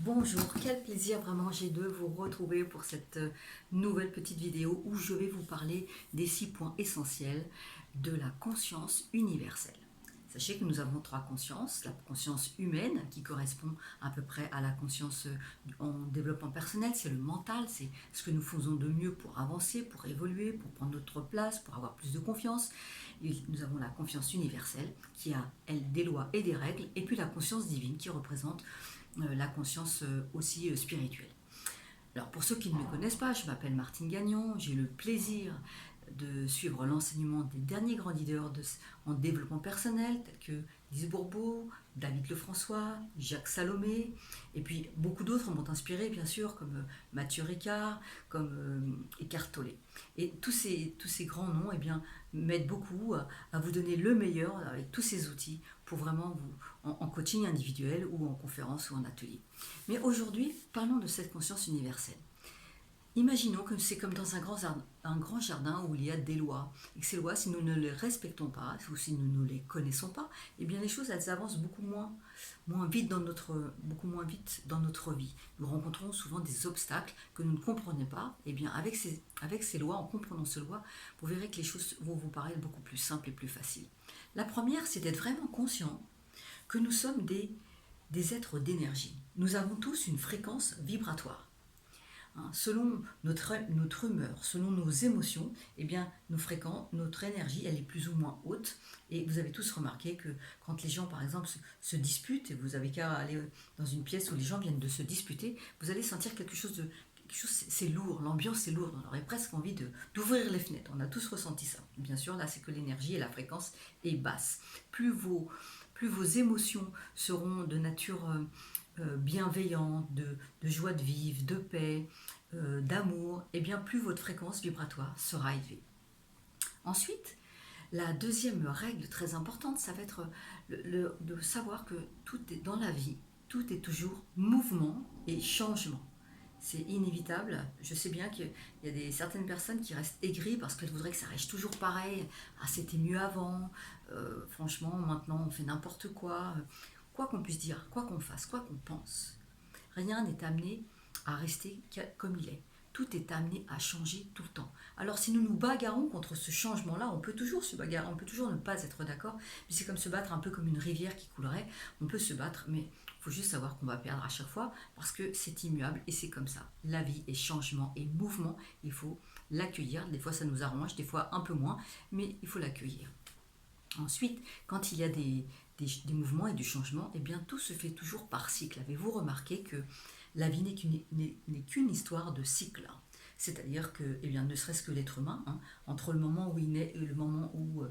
Bonjour, quel plaisir vraiment j'ai de vous retrouver pour cette nouvelle petite vidéo où je vais vous parler des 6 points essentiels de la conscience universelle. Sachez que nous avons 3 consciences, la conscience humaine qui correspond à peu près à la conscience en développement personnel, c'est le mental, c'est ce que nous faisons de mieux pour avancer, pour évoluer, pour prendre notre place, pour avoir plus de confiance. Et nous avons la conscience universelle qui a, elle, des lois et des règles, et puis la conscience divine qui représente la conscience aussi spirituelle. Alors pour ceux qui ne me connaissent pas, je m'appelle Martine Gagnon, j'ai le plaisir de suivre l'enseignement des derniers grands leaders en développement personnel, tels que Lise Bourbeau, David Lefrançois, Jacques Salomé, et puis beaucoup d'autres m'ont inspiré, bien sûr, comme Mathieu Ricard, comme Eckhart Tolle. Et tous ces grands noms m'aident beaucoup à vous donner le meilleur avec tous ces outils pour vraiment vous, en coaching individuel ou en conférence ou en atelier. Mais aujourd'hui, parlons de cette conscience universelle. Imaginons que c'est comme dans un grand jardin où il y a des lois, et que ces lois, si nous ne les respectons pas, ou si nous ne les connaissons pas, eh bien les choses, elles avancent beaucoup moins vite dans notre vie. Nous rencontrons souvent des obstacles que nous ne comprenons pas. Eh bien, avec ces lois, en comprenant ces lois, vous verrez que les choses vont vous paraître beaucoup plus simples et plus faciles. La première, c'est d'être vraiment conscient que nous sommes des êtres d'énergie. Nous avons tous une fréquence vibratoire. Selon notre humeur, selon nos émotions, eh bien, notre énergie, elle est plus ou moins haute. Et vous avez tous remarqué que quand les gens, par exemple, se disputent, et vous avez qu'à aller dans une pièce où les gens viennent de se disputer, vous allez sentir quelque chose, c'est lourd, l'ambiance est lourde, on aurait presque envie d'ouvrir les fenêtres. On a tous ressenti ça. Bien sûr, là, c'est que l'énergie et la fréquence est basse. Plus vos émotions seront de nature bienveillante, de joie de vivre, de paix, d'amour, et bien plus votre fréquence vibratoire sera élevée. Ensuite, la deuxième règle très importante, ça va être de savoir que tout est dans la vie, tout est toujours mouvement et changement. C'est inévitable. Je sais bien qu'il y a certaines personnes qui restent aigries parce qu'elles voudraient que ça reste toujours pareil. Ah, c'était mieux avant. Franchement, maintenant, on fait n'importe quoi. Quoi qu'on puisse dire, quoi qu'on fasse, quoi qu'on pense, rien n'est amené à rester comme il est. Tout est amené à changer tout le temps. Alors si nous nous bagarrons contre ce changement-là, on peut toujours se bagarrer, on peut toujours ne pas être d'accord, mais c'est comme se battre un peu comme une rivière qui coulerait. On peut se battre, mais il faut juste savoir qu'on va perdre à chaque fois parce que c'est immuable et c'est comme ça. La vie est changement et mouvement, il faut l'accueillir. Des fois ça nous arrange, des fois un peu moins, mais il faut l'accueillir. Ensuite, quand il y a des mouvements et du changement, eh bien tout se fait toujours par cycle. Avez-vous remarqué que la vie n'est qu'une histoire de cycle? C'est-à-dire que, eh bien, ne serait-ce que l'être humain, entre le moment où il naît et le moment où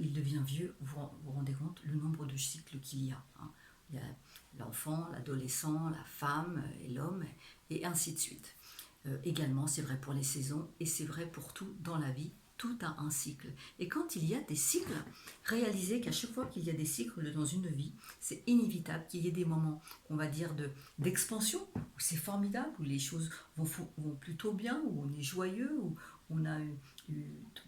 il devient vieux, vous rendez compte le nombre de cycles qu'il y a. Il y a l'enfant, l'adolescent, la femme et l'homme, et ainsi de suite. Également, c'est vrai pour les saisons et c'est vrai pour tout dans la vie. Tout a un cycle. Et quand il y a des cycles, réalisez qu'à chaque fois qu'il y a des cycles dans une vie, c'est inévitable qu'il y ait des moments, on va dire, d'expansion, où c'est formidable, où les choses vont plutôt bien, où on est joyeux, où on a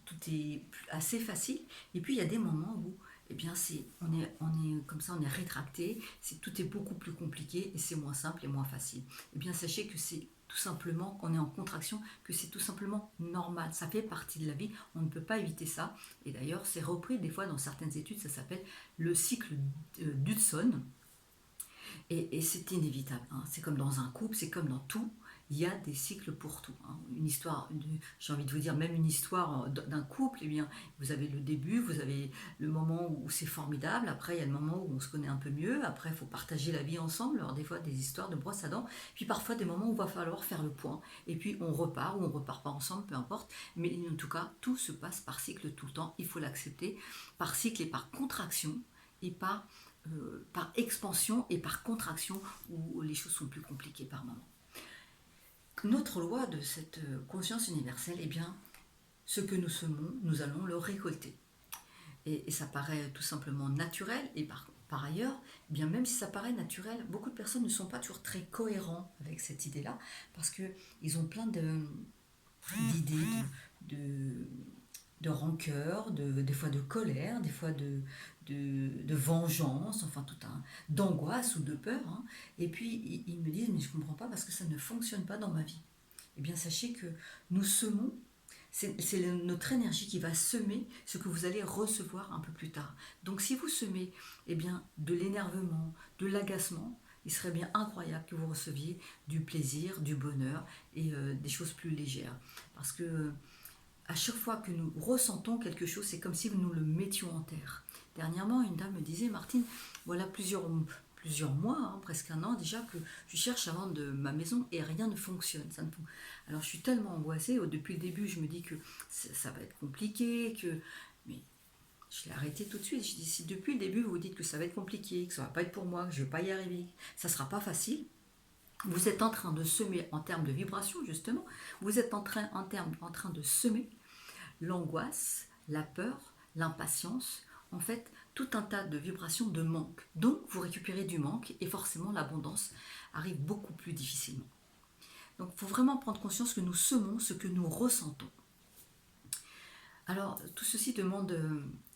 tout est assez facile. Et puis il y a des moments où eh bien, on est comme ça, on est rétracté, tout est beaucoup plus compliqué et c'est moins simple et moins facile. Eh bien, sachez que c'est tout simplement qu'on est en contraction, que c'est tout simplement normal, ça fait partie de la vie, on ne peut pas éviter ça. Et d'ailleurs, c'est repris des fois dans certaines études, ça s'appelle le cycle d'Hudson, et c'est inévitable. C'est comme dans un couple, c'est comme dans tout. Il y a des cycles pour tout. Une histoire, j'ai envie de vous dire, même une histoire d'un couple, eh bien, vous avez le début, vous avez le moment où c'est formidable, après il y a le moment où on se connaît un peu mieux, après il faut partager la vie ensemble, alors des fois des histoires de brosse à dents, puis parfois des moments où il va falloir faire le point, et puis on repart ou on repart pas ensemble, peu importe, mais en tout cas, tout se passe par cycle tout le temps, il faut l'accepter, par cycle et par contraction, et par expansion et par contraction où les choses sont plus compliquées par moment. Notre loi de cette conscience universelle, eh bien, ce que nous semons, nous allons le récolter. Et ça paraît tout simplement naturel, et par ailleurs, eh bien, même si ça paraît naturel, beaucoup de personnes ne sont pas toujours très cohérents avec cette idée-là, parce qu'ils ont plein d'idées, de de rancœur, des fois de colère, des fois de vengeance, enfin tout un d'angoisse ou de peur, hein. Et puis ils me disent mais je ne comprends pas parce que ça ne fonctionne pas dans ma vie. Eh bien sachez que nous semons, c'est notre énergie qui va semer ce que vous allez recevoir un peu plus tard. Donc si vous semez eh bien, de l'énervement, de l'agacement, il serait bien incroyable que vous receviez du plaisir, du bonheur et des choses plus légères. Parce que à chaque fois que nous ressentons quelque chose, c'est comme si nous le mettions en terre. Dernièrement, une dame me disait, Martine, voilà plusieurs mois, hein, presque un an déjà, que je cherche à vendre ma maison et rien ne fonctionne. Alors je suis tellement angoissée, depuis le début je me dis que ça va être compliqué, mais je l'ai arrêté tout de suite. Je dis, si depuis le début vous vous dites que ça va être compliqué, que ça va pas être pour moi, que je ne vais pas y arriver, ça ne sera pas facile, vous êtes en train de semer en termes de vibration justement, vous êtes en train de semer l'angoisse, la peur, l'impatience, en fait, tout un tas de vibrations de manque. Donc, vous récupérez du manque et forcément, l'abondance arrive beaucoup plus difficilement. Donc, il faut vraiment prendre conscience que nous semons ce que nous ressentons. Alors, tout ceci demande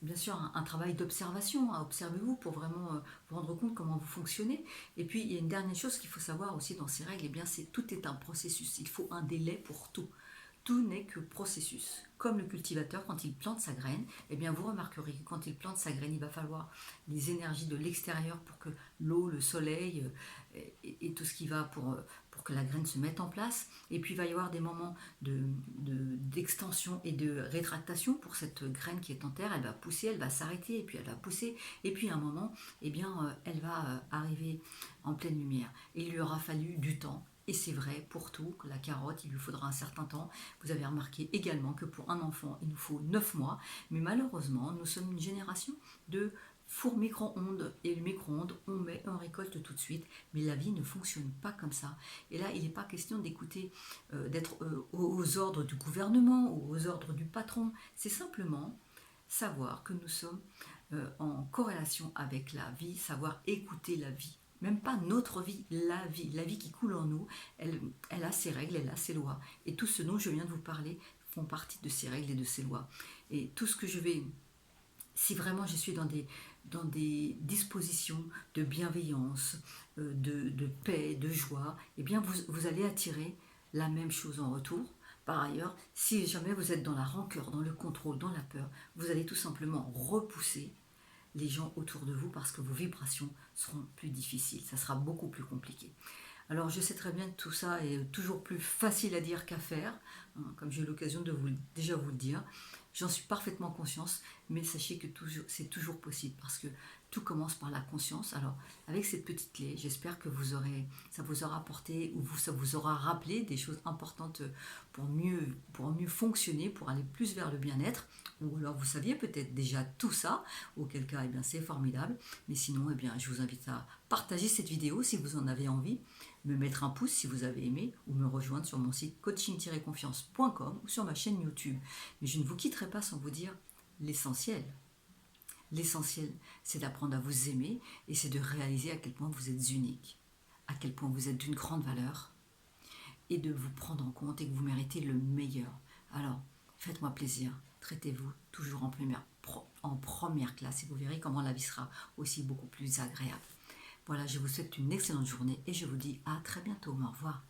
bien sûr un travail d'observation. Observez-vous pour vraiment vous rendre compte comment vous fonctionnez. Et puis, il y a une dernière chose qu'il faut savoir aussi dans ces règles, eh bien, c'est tout est un processus. Il faut un délai pour tout. Tout n'est que processus. Comme le cultivateur, quand il plante sa graine, eh bien vous remarquerez que quand il plante sa graine, il va falloir les énergies de l'extérieur pour que l'eau, le soleil et tout ce qui va pour que la graine se mette en place. Et puis il va y avoir des moments d'extension et de rétractation pour cette graine qui est en terre. Elle va pousser, elle va s'arrêter, et puis elle va pousser. Et puis à un moment, eh bien, elle va arriver en pleine lumière. Et il lui aura fallu du temps. Et c'est vrai pour tout, que la carotte, il lui faudra un certain temps. Vous avez remarqué également que pour un enfant, il nous faut 9 mois. Mais malheureusement, nous sommes une génération de four micro-ondes. Et le micro-ondes, on récolte tout de suite. Mais la vie ne fonctionne pas comme ça. Et là, il n'est pas question d'écouter, d'être aux ordres du gouvernement ou aux ordres du patron. C'est simplement savoir que nous sommes en corrélation avec la vie, savoir écouter la vie. Même pas notre vie, la vie qui coule en nous, elle a ses règles, elle a ses lois. Et tout ce dont je viens de vous parler font partie de ces règles et de ces lois. Et tout ce que je vais, si vraiment je suis dans des dispositions de bienveillance, de paix, de joie, eh bien vous allez attirer la même chose en retour. Par ailleurs, si jamais vous êtes dans la rancœur, dans le contrôle, dans la peur, vous allez tout simplement repousser les gens autour de vous parce que vos vibrations seront plus difficiles, ça sera beaucoup plus compliqué. Alors je sais très bien que tout ça est toujours plus facile à dire qu'à faire, hein, comme j'ai eu l'occasion de déjà vous le dire. J'en suis parfaitement consciente, mais sachez que c'est toujours possible parce que tout commence par la conscience. Alors avec cette petite clé, j'espère que ça vous aura apporté ou ça vous aura rappelé des choses importantes pour mieux fonctionner, pour aller plus vers le bien-être. Ou alors vous saviez peut-être déjà tout ça, auquel cas eh bien, c'est formidable. Mais sinon, eh bien, je vous invite à partager cette vidéo si vous en avez envie, me mettre un pouce si vous avez aimé ou me rejoindre sur mon site coaching-confiance.com ou sur ma chaîne YouTube. Mais je ne vous quitterai pas sans vous dire l'essentiel. L'essentiel, c'est d'apprendre à vous aimer et c'est de réaliser à quel point vous êtes unique, à quel point vous êtes d'une grande valeur et de vous prendre en compte et que vous méritez le meilleur. Alors, faites-moi plaisir, traitez-vous toujours en première classe et vous verrez comment la vie sera aussi beaucoup plus agréable. Voilà, je vous souhaite une excellente journée et je vous dis à très bientôt. Au revoir.